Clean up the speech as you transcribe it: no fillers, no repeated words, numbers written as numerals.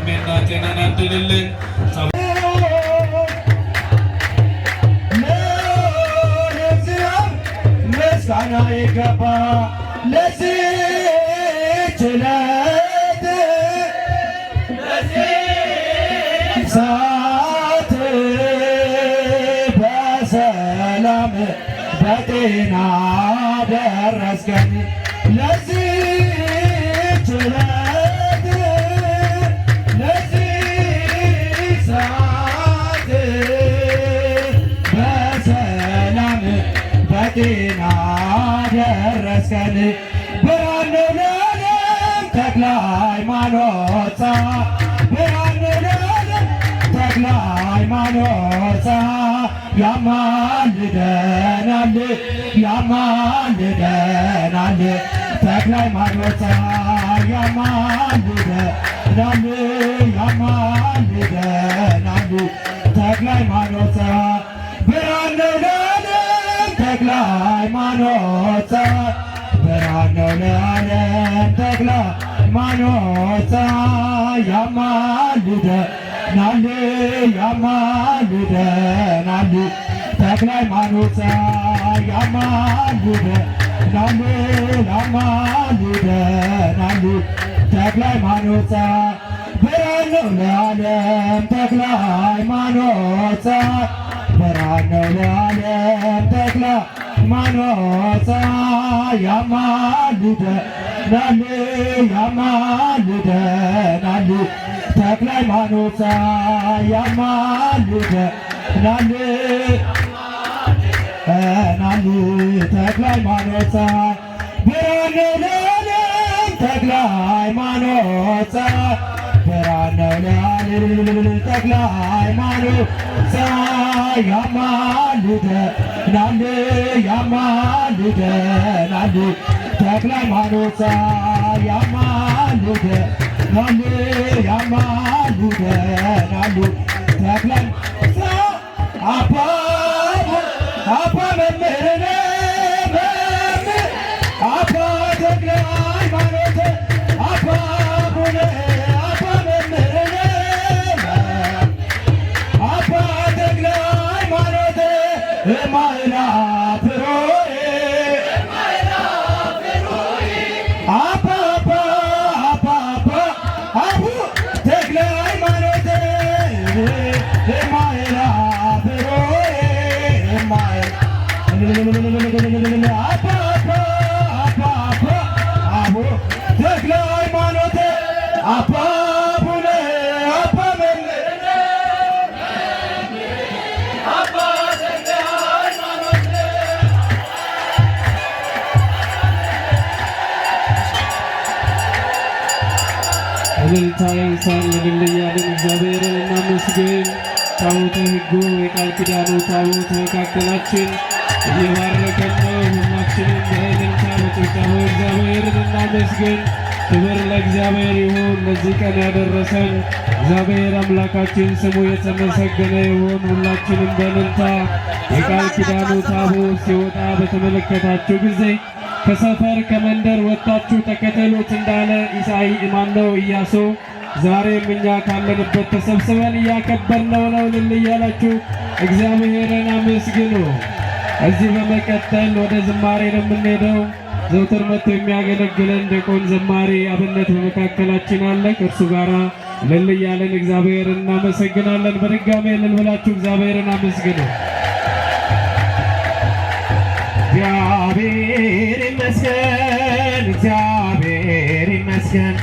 እድሜና ጤናን ያድልልን። ምስጋና ይገባ ለዚህች ዕለት ሰዓት በሰላም በጤና ደረስከን ለዚህች ዕለት ለዚህ ሰዓት በሰላም በጤና ደረስከን ብርሃን ነው ለዓለም ተክለ ሃይማኖት ብርሃን ነው ለዓለም ተክለ ሃይማኖት ያማልደናል ያማልደናል ተክለ ሃይማኖት ያማልደናል ያማልደናል ተክለ ሃይማኖት ብርሃን ነው ለዓለም ተክለ ሃይማኖት ብርሃን ነው ለዓለም ተክለ ሃይማኖት ያማልደናል ያማልደናል ተክለ ሃይማኖት ያማልደናል ያማልደናል ተክለ ሃይማኖት ብርሃን ነው ለዓለም ተክለ ሃይማኖት ብርሃን ነው ለዓለም ተክለ ሃይማኖት ያማልደናል ያማልደናል ተክለ ሃይማኖት ያማልደናል ተክለ ሃይማኖት ብርሃን ነው ለዓለም ተክለ ሃይማኖት ብርሃን ነው ለዓለም ተክለ ሃይማኖት ያማልደናል ያማልደናል ተክለ ሃይማኖት ያማልደናል ያማልደናል ተክለ አባ መምህር አባ ተክለ ሃይማኖት አባ ቡነ አባ መምህር አባ ተክለ ሃይማኖት ማይላፍሮዬ አባ አባ አባ አቡ ተክለ ሃይማኖት ማይላፍሮዬ አባ አቡ ተክለ ሃይማኖት አባ ቡነ አባ መምህር አባ ተክለ ሃይማኖት እልልታ ይንሳን እያልን እግዚአብሔርን እናመስግን። ታቦተ ሕጉ የቃል ኪዳኑ ታቦት መካከላችን እየባረከን ነው። ሁላችንም በእልልታ በጭብጨባ እግዚአብሔርን እናመስግን። ክብር ለእግዚአብሔር ይሁን። ለዚህ ቀን ያደረሰን እግዚአብሔር አምላካችን ስሙ የተመሰገነ ይሁን። ሁላችንም በእልልታ የቃል ኪዳኑ ታቦት ሲወጣ በተመለከታችሁ ጊዜ ከሰፈር ከመንደር ወጥታችሁ ተከተሉት እንዳለ ኢያሱ ዛሬም እኛ ካለንበት ተሰብስበን እያከበርነው ነው። እልል እያላችሁ እግዚአብሔርን አመስግኑ። እዚህ በመቀጠል ወደ ዝማሬ ነው የምንሄደው። ዘውትር መጥቶ የሚያገለግለን ዲያቆን ዘማሪ አብነት በመካከላችን አለ። ከእርሱ ጋር እልል እያለን እግዚአብሔርን እናመሰግናለን። በድጋሜ እልል ብላችሁ እግዚአብሔርን አመስግኑ። እግዚአብሔር ይመስገን፣ እግዚአብሔር ይመስገን።